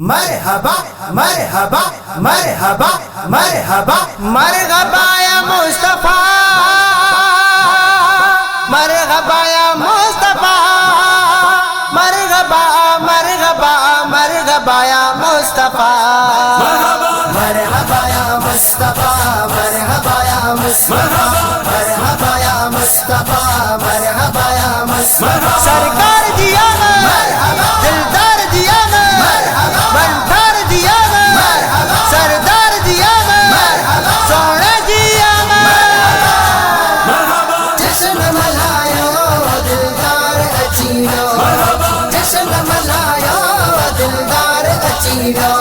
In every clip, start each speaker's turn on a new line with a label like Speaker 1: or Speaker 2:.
Speaker 1: मरहबा मरहबा मरहबा मरहबा मरहबा या मुस्तफा, मरहबा या मुस्तफा, मरहबा मरहबा मरहबा या मुस्तफा, मरहबा या मुस्तफा, मरहबा या मुस्तफा, मरहबा या मुस्तफा, मरहबा या मुस्तफा। सरकार दिया ना दिलदार दिया ना बनठार दिया ना सरदार दिया ना सोना दिया ना। जश्न मनायो दिलदार अचीरो, जश्न मनायो दिलदार अचीरो।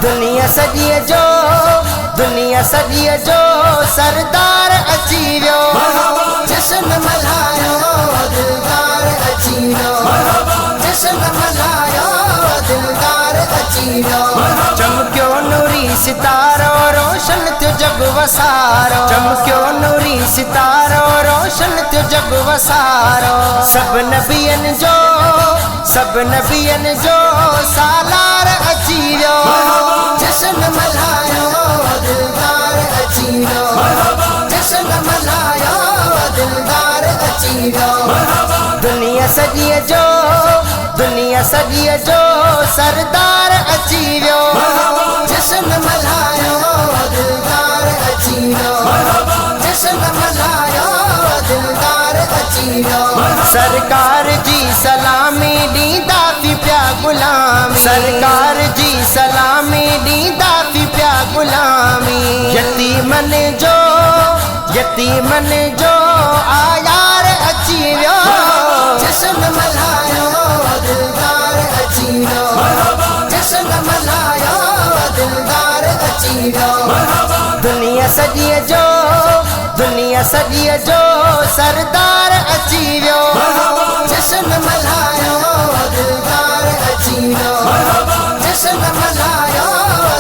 Speaker 1: दुनिया सजिए जो, दुनिया सजिए जो सरदार अचीरो। जश्न मनायो दिलदार अचीरो, जश्न मनायो दिलदार अचीरो। चमक्यो नूरी सितारो रोशन थियो जग वसारो, चमक्यो नूरी सितारो रोशन थियो जग वसारो। सब नबियन जो, सब नबियन जो सालार अचीरो। जश्न मनायो दिलदार अचीरो, जश्न मनायो दिलदार अचीरो। दुनिया सजिए जो, दुनिया सजिए जो सरदार अचीरो। जश्न मनायो दिलदार अचीरो, जश्न मनायो दिलदार अचीरो। सरकार जी सलामी दीदा थी प्या गुलामी, सरकार जी सलामी दीदा थी प्या गुलामी। यतीमन जो, यतीमन जो आयार अचीरो। जश्न मनायो दिलदार अचीरो, जश्न मनायो दिलदार अचीरो। दुनिया सजिए जो, दुनिया सजिए जो सरदार अचीरो। जश्न मनायो दिलदार अचीरो, जश्न मनायो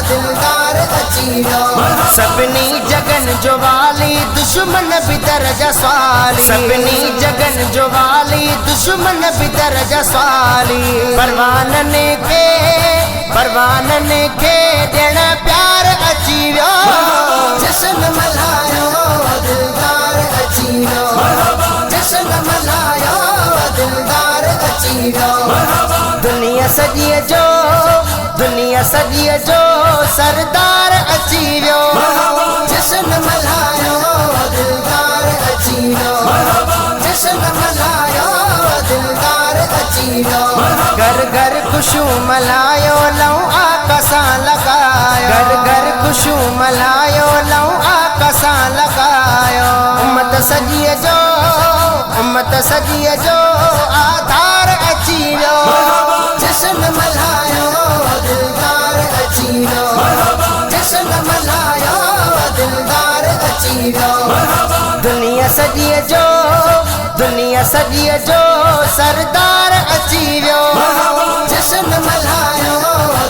Speaker 1: दिलदार अचीरो। सबनी जगन जो वाली दुश्मन भी दर्जा स्वाली, सबनी जगन जो वाली दुश्मन भी दर्जा स्वाली। परवानन के, परवानन के देना प्यार अचीरो। जश्न मनायो दिलदार अचीरो, जश्न मनायो दिलदार अचीरो। दुनिया सजिए जो, दुनिया सजिए जो सरदार अचीरो। जश्न मनायो दिलदार अचीरो, जश्न मनायो दिलदार अचीरो। घर घर खुशू मलायो लौ आकसा लगायो, घर घर खुशू मलायो लौ आकसा लगायो। उम्मत सजिए जो, उम्मत सजिए जो आधार अचीरो। जश्न मनायो दिलदार अचीरो, जश्न मनायो दिलदार अचीरो। दुनिया सजिए जो, दुनिया सजिए जो सरदार अचीरो। जश्न मनायो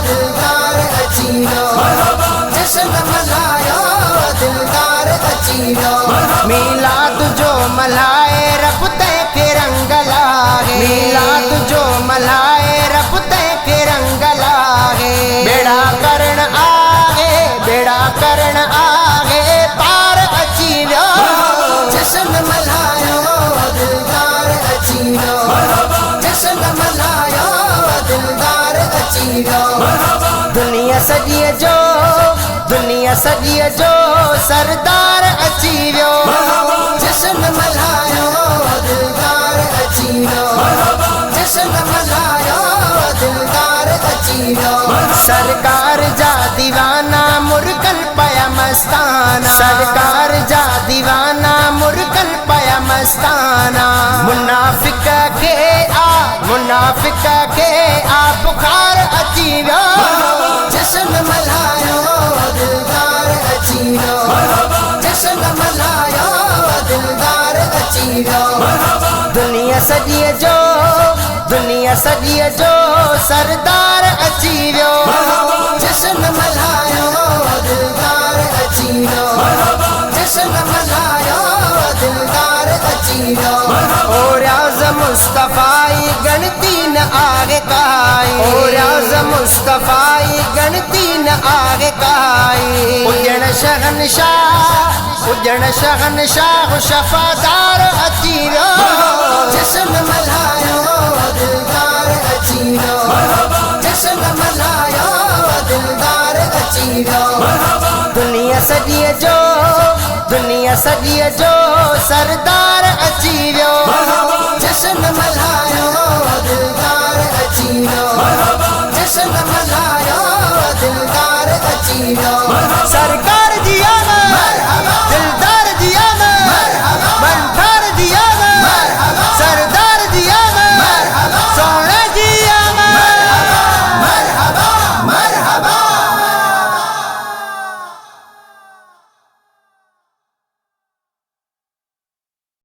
Speaker 1: दिलदार अचीरो, जश्न मनायो दिलदार अचीरो। मिलाद जो मलाए रब ते के रंग लागे, मिलाद जो मलाए रब ते के रंग लागे। बेड़ा करण आगे, बेड़ा करण आगे पार अचीरो। जश्न मनायो दिलदार अचीरो, जश्न मनायो दिलदार अचीरो। दुनिया सजिए जो, दुनिया सजिए जो सरदार अचीरो। जश्न मनायो दिलदार अचीरो, जश्न मनायो दिलदार अचीरो। सरकार जा दीवाना मुर्कल पया मस्ताना, सरकार जा दीवाना मुर्कल पया मस्ताना। मुनाफिक के आ, मुनाफिक के आ बुखार अचीरो। जश्न मनायो दिलदार अचीरो, जश्न मनायो दिलदार अचीरो। दुनिया सजिए जो, दुनिया सजिए जो सरदार अचीरो। जश्न मनायो दिलदार अचीरो, जश्न मनायो दिलदार अचीरो। और आज़म मुस्तफाई गणती न आगे काई, और आज़म मुस्तफा काई उजण शहनशाह शफादार अची वियो जश्न मल्हायो दिलदार अची वियो जश्न मल्हायो दिलदार अची वियो दुनिया सॼीअ जो सरदार अची वियो जश्न मल्हायो दिलदार अची वियो जश्न मल्हायो दिलदार अची वियो सरकार